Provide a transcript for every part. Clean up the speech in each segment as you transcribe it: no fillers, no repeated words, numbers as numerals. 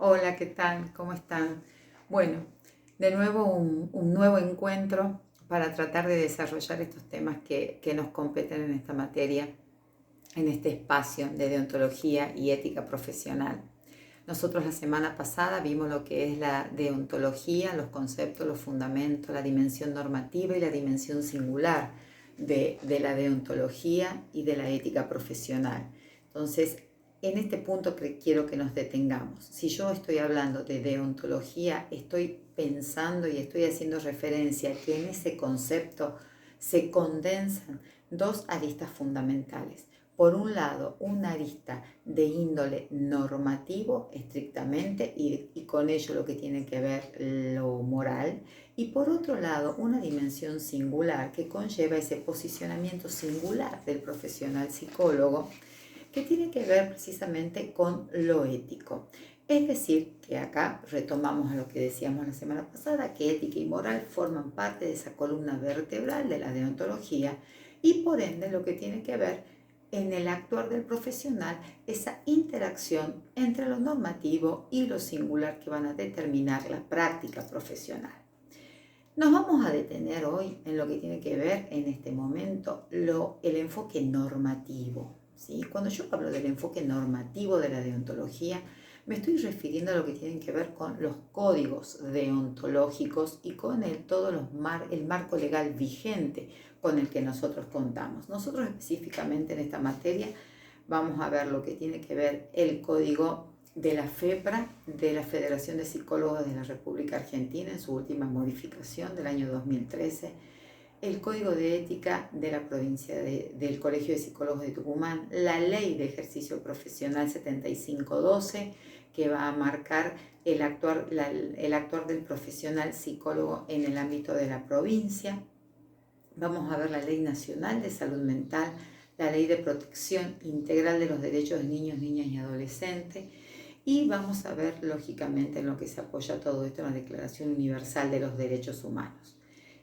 Hola, ¿qué tal? ¿Cómo están? Bueno, de nuevo un nuevo encuentro para tratar de desarrollar estos temas que nos competen en esta materia, en este espacio de deontología y ética profesional. Nosotros la semana pasada vimos lo que es la deontología, los conceptos, los fundamentos, la dimensión normativa y la dimensión singular de la deontología y de la ética profesional. Entonces, en este punto quiero que nos detengamos. Si yo estoy hablando de deontología, estoy pensando y estoy haciendo referencia a que en ese concepto se condensan dos aristas fundamentales. Por un lado, una arista de índole normativo estrictamente y con ello lo que tiene que ver lo moral, y por otro lado, una dimensión singular que conlleva ese posicionamiento singular del profesional psicólogo que tiene que ver precisamente con lo ético. Es decir, que acá retomamos a lo que decíamos la semana pasada, que ética y moral forman parte de esa columna vertebral de la deontología y por ende lo que tiene que ver en el actuar del profesional, esa interacción entre lo normativo y lo singular que van a determinar la práctica profesional. Nos vamos a detener hoy en lo que tiene que ver en este momento el enfoque normativo. ¿Sí? Cuando yo hablo del enfoque normativo de la deontología, me estoy refiriendo a lo que tiene que ver con los códigos deontológicos y con el marco legal vigente con el que nosotros contamos. Nosotros específicamente en esta materia vamos a ver lo que tiene que ver el código de la FEPRA, de la Federación de Psicólogos de la República Argentina, en su última modificación del año 2013, el Código de Ética de la provincia del Colegio de Psicólogos de Tucumán, la Ley de Ejercicio Profesional 7512, que va a marcar el actuar del profesional psicólogo en el ámbito de la provincia. Vamos a ver la Ley Nacional de Salud Mental, la Ley de Protección Integral de los Derechos de Niños, Niñas y Adolescentes. Y vamos a ver, lógicamente, en lo que se apoya todo esto en la Declaración Universal de los Derechos Humanos.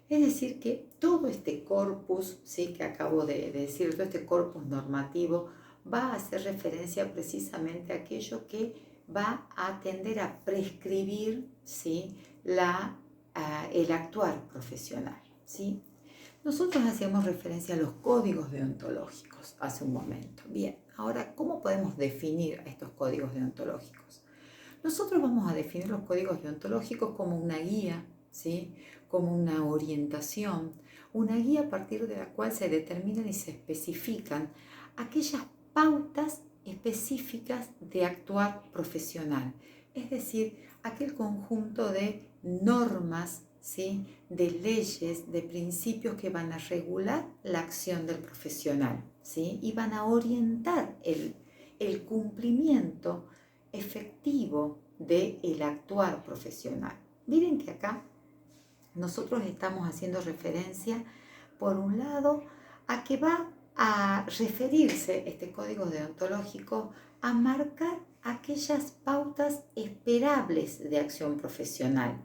Es decir, que todo este corpus, ¿sí?, que acabo de decir, todo este corpus normativo va a hacer referencia precisamente a aquello que va a tender a prescribir, ¿sí?, el actuar profesional, ¿sí? Nosotros hacíamos referencia a los códigos deontológicos hace un momento. Bien, ahora, ¿cómo podemos definir estos códigos deontológicos? Nosotros vamos a definir los códigos deontológicos como una guía, ¿sí? Como una orientación, una guía a partir de la cual se determinan y se especifican aquellas pautas específicas de actuar profesional, es decir, aquel conjunto de normas, ¿sí?, de leyes, de principios que van a regular la acción del profesional, ¿sí?, y van a orientar el cumplimiento efectivo del actuar profesional. Miren que acá nosotros estamos haciendo referencia, por un lado, a que va a referirse este código deontológico a marcar aquellas pautas esperables de acción profesional,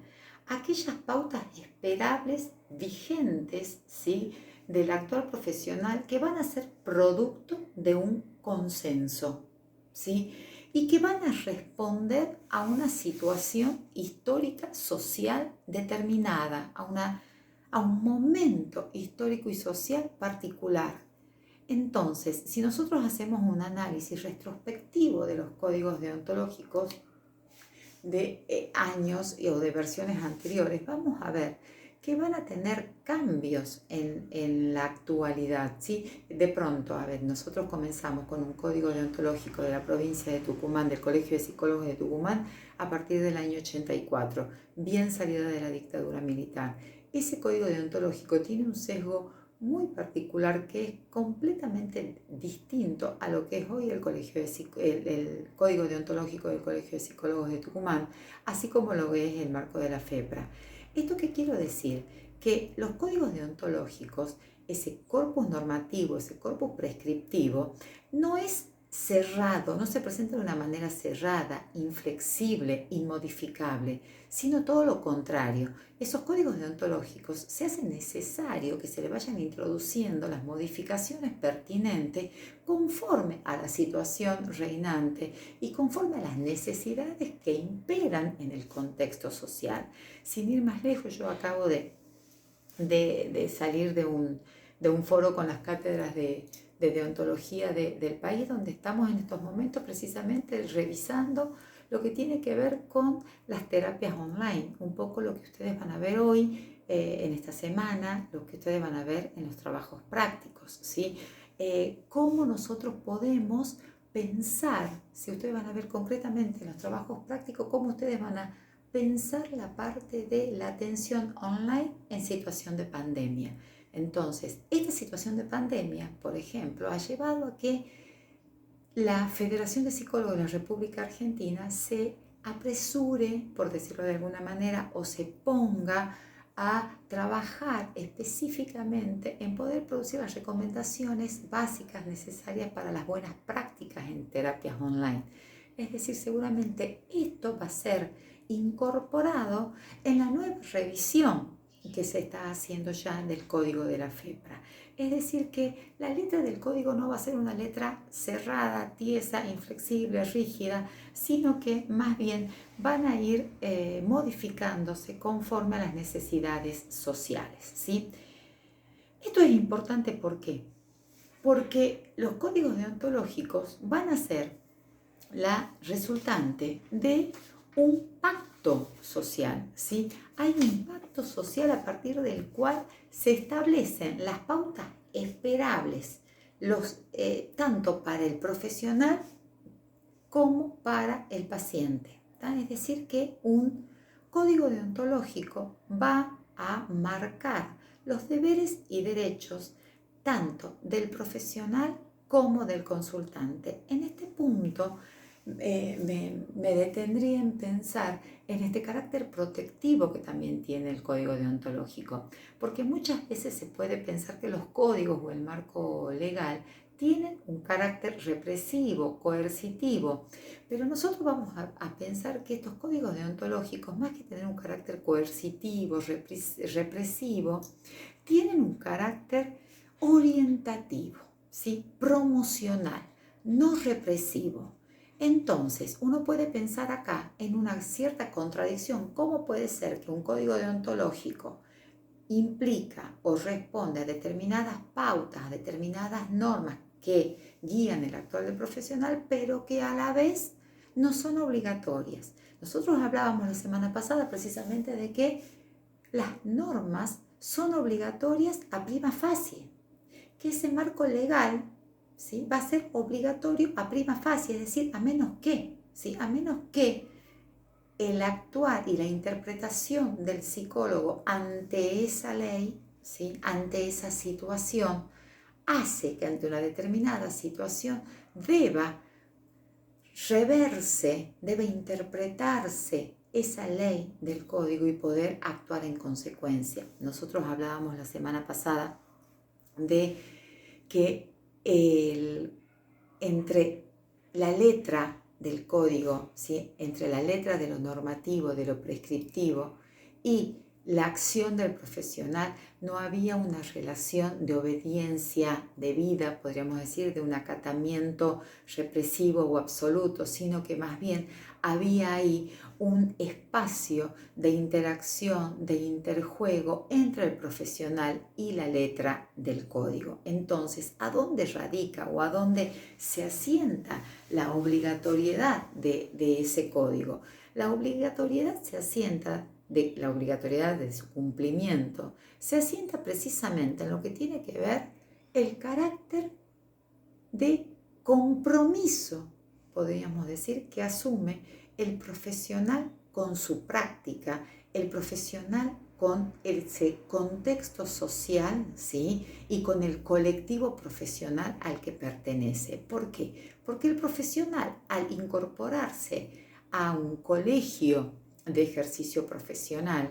aquellas pautas esperables vigentes, ¿sí?, del actuar profesional que van a ser producto de un consenso, ¿sí?, y que van a responder a una situación histórica, social determinada, a un momento histórico y social particular. Entonces, si nosotros hacemos un análisis retrospectivo de los códigos deontológicos de años o de versiones anteriores, vamos a ver que van a tener cambios en la actualidad, ¿sí? De pronto, a ver, nosotros comenzamos con un código deontológico de la provincia de Tucumán, del Colegio de Psicólogos de Tucumán, a partir del año 84, bien salida de la dictadura militar. Ese código deontológico tiene un sesgo muy particular que es completamente distinto a lo que es hoy el Código Deontológico del Colegio de Psicólogos de Tucumán, así como lo es el marco de la FEPRA. ¿Esto qué quiero decir? Que los códigos deontológicos, ese corpus normativo, ese corpus prescriptivo, no es cerrado, no se presenta de una manera cerrada, inflexible, inmodificable, sino todo lo contrario. Esos códigos deontológicos se hace necesario que se le vayan introduciendo las modificaciones pertinentes conforme a la situación reinante y conforme a las necesidades que imperan en el contexto social. Sin ir más lejos, yo acabo de salir de un foro con las cátedras de deontología del país, donde estamos en estos momentos precisamente revisando lo que tiene que ver con las terapias online, un poco lo que ustedes van a ver hoy, en esta semana, lo que ustedes van a ver en los trabajos prácticos, ¿sí? Cómo nosotros podemos pensar, si ustedes van a ver concretamente en los trabajos prácticos, cómo ustedes van a pensar la parte de la atención online en situación de pandemia. Entonces, esta situación de pandemia, por ejemplo, ha llevado a que la Federación de Psicólogos de la República Argentina se apresure, por decirlo de alguna manera, o se ponga a trabajar específicamente en poder producir las recomendaciones básicas necesarias para las buenas prácticas en terapias online. Es decir, seguramente esto va a ser incorporado en la nueva revisión que se está haciendo ya del código de la FEPRA. Es decir, que la letra del código no va a ser una letra cerrada, tiesa, inflexible, rígida, sino que más bien van a ir modificándose conforme a las necesidades sociales, ¿sí? Esto es importante, ¿por qué? Porque los códigos deontológicos van a ser la resultante de un pacto social, ¿sí? Hay un pacto social a partir del cual se establecen las pautas esperables, tanto para el profesional como para el paciente, ¿tá? Es decir, que un código deontológico va a marcar los deberes y derechos tanto del profesional como del consultante. En este punto, me detendría en pensar en este carácter protectivo que también tiene el código deontológico, porque muchas veces se puede pensar que los códigos o el marco legal tienen un carácter represivo, coercitivo, pero nosotros vamos a pensar que estos códigos deontológicos, más que tener un carácter coercitivo, represivo, tienen un carácter orientativo, ¿sí? Promocional, no represivo. Entonces, uno puede pensar acá en una cierta contradicción. ¿Cómo puede ser que un código deontológico implica o responde a determinadas pautas, a determinadas normas que guían el actuar del profesional, pero que a la vez no son obligatorias? Nosotros hablábamos la semana pasada precisamente de que las normas son obligatorias a prima facie, que ese marco legal, ¿sí?, va a ser obligatorio a prima facie, es decir, a menos que, ¿sí?, a menos que el actuar y la interpretación del psicólogo ante esa ley, ¿sí?, ante esa situación, hace que ante una determinada situación deba reverse, debe interpretarse esa ley del código y poder actuar en consecuencia. Nosotros hablábamos la semana pasada de que entre la letra del código, ¿sí?, entre la letra de lo normativo, de lo prescriptivo y la acción del profesional, no había una relación de obediencia debida, podríamos decir, de un acatamiento represivo o absoluto, sino que más bien había ahí un espacio de interacción, de interjuego entre el profesional y la letra del código. Entonces, ¿a dónde radica o a dónde se asienta la obligatoriedad de ese código? La obligatoriedad se asienta la obligatoriedad de su cumplimiento se asienta precisamente en lo que tiene que ver el carácter de compromiso, podríamos decir, que asume el profesional con su práctica, el profesional con ese contexto social, ¿sí?, y con el colectivo profesional al que pertenece. ¿Por qué? Porque el profesional, al incorporarse a un colegio de ejercicio profesional,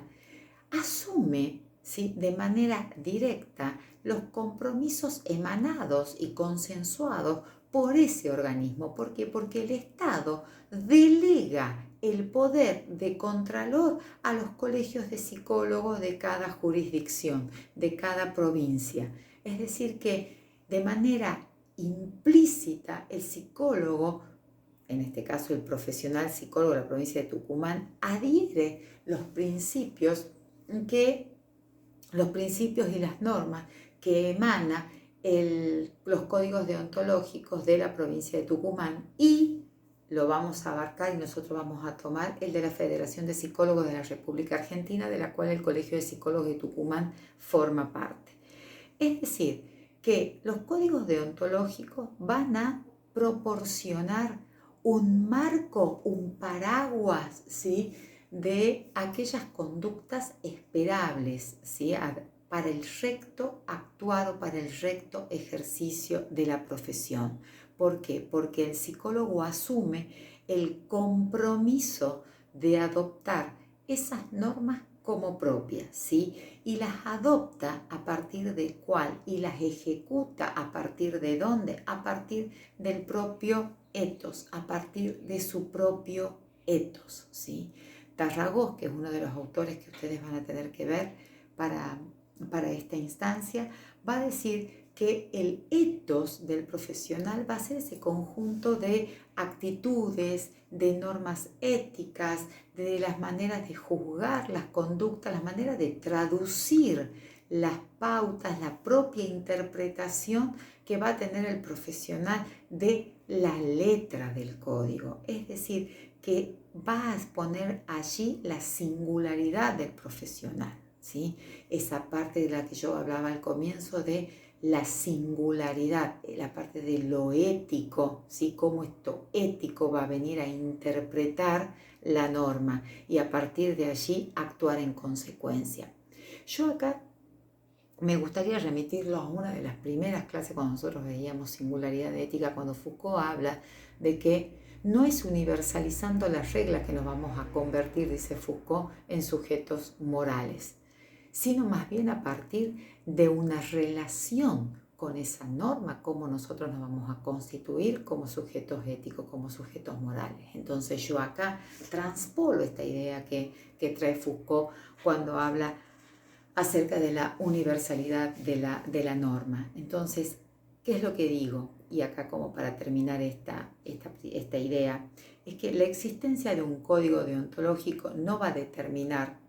asume, ¿sí?, de manera directa los compromisos emanados y consensuados por ese organismo. ¿Por qué? Porque el Estado delega el poder de contralor a los colegios de psicólogos de cada jurisdicción, de cada provincia. Es decir, que de manera implícita el psicólogo, en este caso el profesional psicólogo de la provincia de Tucumán, adhiere los principios y las normas que emana los códigos deontológicos de la provincia de Tucumán, y lo vamos a abarcar y nosotros vamos a tomar el de la Federación de Psicólogos de la República Argentina, de la cual el Colegio de Psicólogos de Tucumán forma parte. Es decir, que los códigos deontológicos van a proporcionar un marco, un paraguas, ¿sí?, de aquellas conductas esperables, ¿sí?, para el recto actuado, para el recto ejercicio de la profesión. ¿Por qué? Porque el psicólogo asume el compromiso de adoptar esas normas como propias, ¿sí?, y las adopta a partir de cuál, y las ejecuta a partir de dónde, a partir del propio ethos, a partir de su propio ethos, ¿sí? Tarragós, que es uno de los autores que ustedes van a tener que ver para esta instancia, va a decir que el ethos del profesional va a ser ese conjunto de actitudes, de normas éticas, de las maneras de juzgar las conductas, las maneras de traducir las pautas, la propia interpretación que va a tener el profesional de la letra del código. Es decir, que va a exponer allí la singularidad del profesional, ¿sí? Esa parte de la que yo hablaba al comienzo de la singularidad, la parte de lo ético, ¿sí?, cómo esto ético va a venir a interpretar la norma y a partir de allí actuar en consecuencia. Yo acá me gustaría remitirlo a una de las primeras clases cuando nosotros veíamos singularidad ética, cuando Foucault habla de que no es universalizando las reglas que nos vamos a convertir, dice Foucault, en sujetos morales, sino más bien a partir de una relación con esa norma, cómo nosotros nos vamos a constituir como sujetos éticos, como sujetos morales. Entonces yo acá transpolo esta idea que trae Foucault cuando habla acerca de la universalidad de la norma. Entonces, ¿qué es lo que digo? Y acá, como para terminar esta idea, es que la existencia de un código deontológico no va a determinar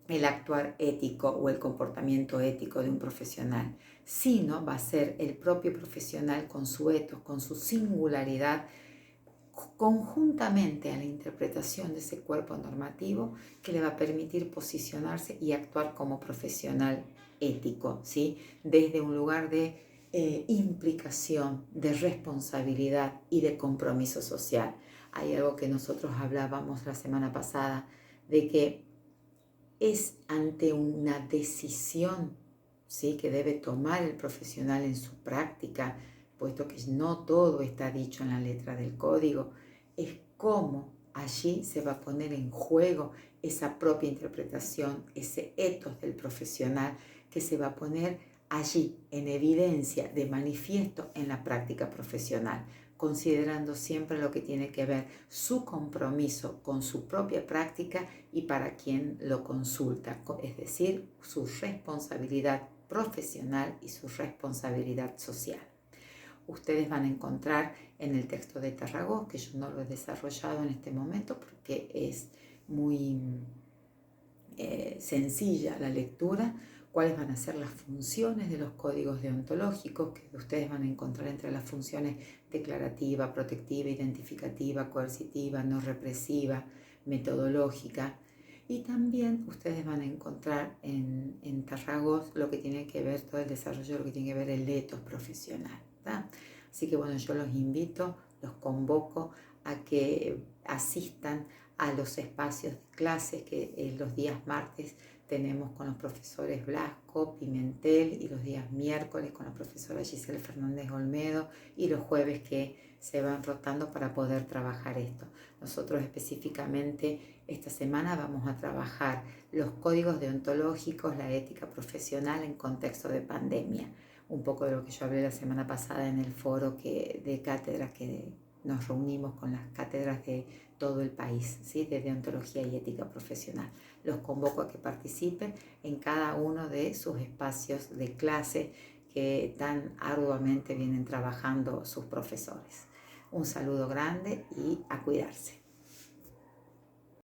el actuar ético o el comportamiento ético de un profesional, sino va a ser el propio profesional con su ethos, con su singularidad, conjuntamente a la interpretación de ese cuerpo normativo, que le va a permitir posicionarse y actuar como profesional ético, ¿sí?, desde un lugar de implicación, de responsabilidad y de compromiso social. Hay algo que nosotros hablábamos la semana pasada, de que es ante una decisión, ¿sí?, que debe tomar el profesional en su práctica, puesto que no todo está dicho en la letra del código, es cómo allí se va a poner en juego esa propia interpretación, ese ethos del profesional que se va a poner allí en evidencia, de manifiesto en la práctica profesional, considerando siempre lo que tiene que ver su compromiso con su propia práctica y para quien lo consulta, es decir, su responsabilidad profesional y su responsabilidad social. Ustedes van a encontrar en el texto de Tarragós, que yo no lo he desarrollado en este momento porque es muy sencilla la lectura, cuáles van a ser las funciones de los códigos deontológicos, que ustedes van a encontrar entre las funciones declarativa, protectiva, identificativa, coercitiva, no represiva, metodológica. Y también ustedes van a encontrar en Tarragós lo que tiene que ver, todo el desarrollo, lo que tiene que ver el ethos profesional, ¿tá? Así que bueno, yo los invito, los convoco a que asistan a los espacios de clases que los días martes tenemos con los profesores Blasco, Pimentel, y los días miércoles con la profesora Giselle Fernández Olmedo, y los jueves que se van rotando para poder trabajar esto. Nosotros específicamente esta semana vamos a trabajar los códigos deontológicos, la ética profesional en contexto de pandemia. un poco de lo que yo hablé la semana pasada en el foro de cátedras que nos reunimos con las cátedras de todo el país, ¿sí? De deontología y ética profesional. Los convoco a que participen en cada uno de sus espacios de clase que tan arduamente vienen trabajando sus profesores. Un saludo grande y a cuidarse.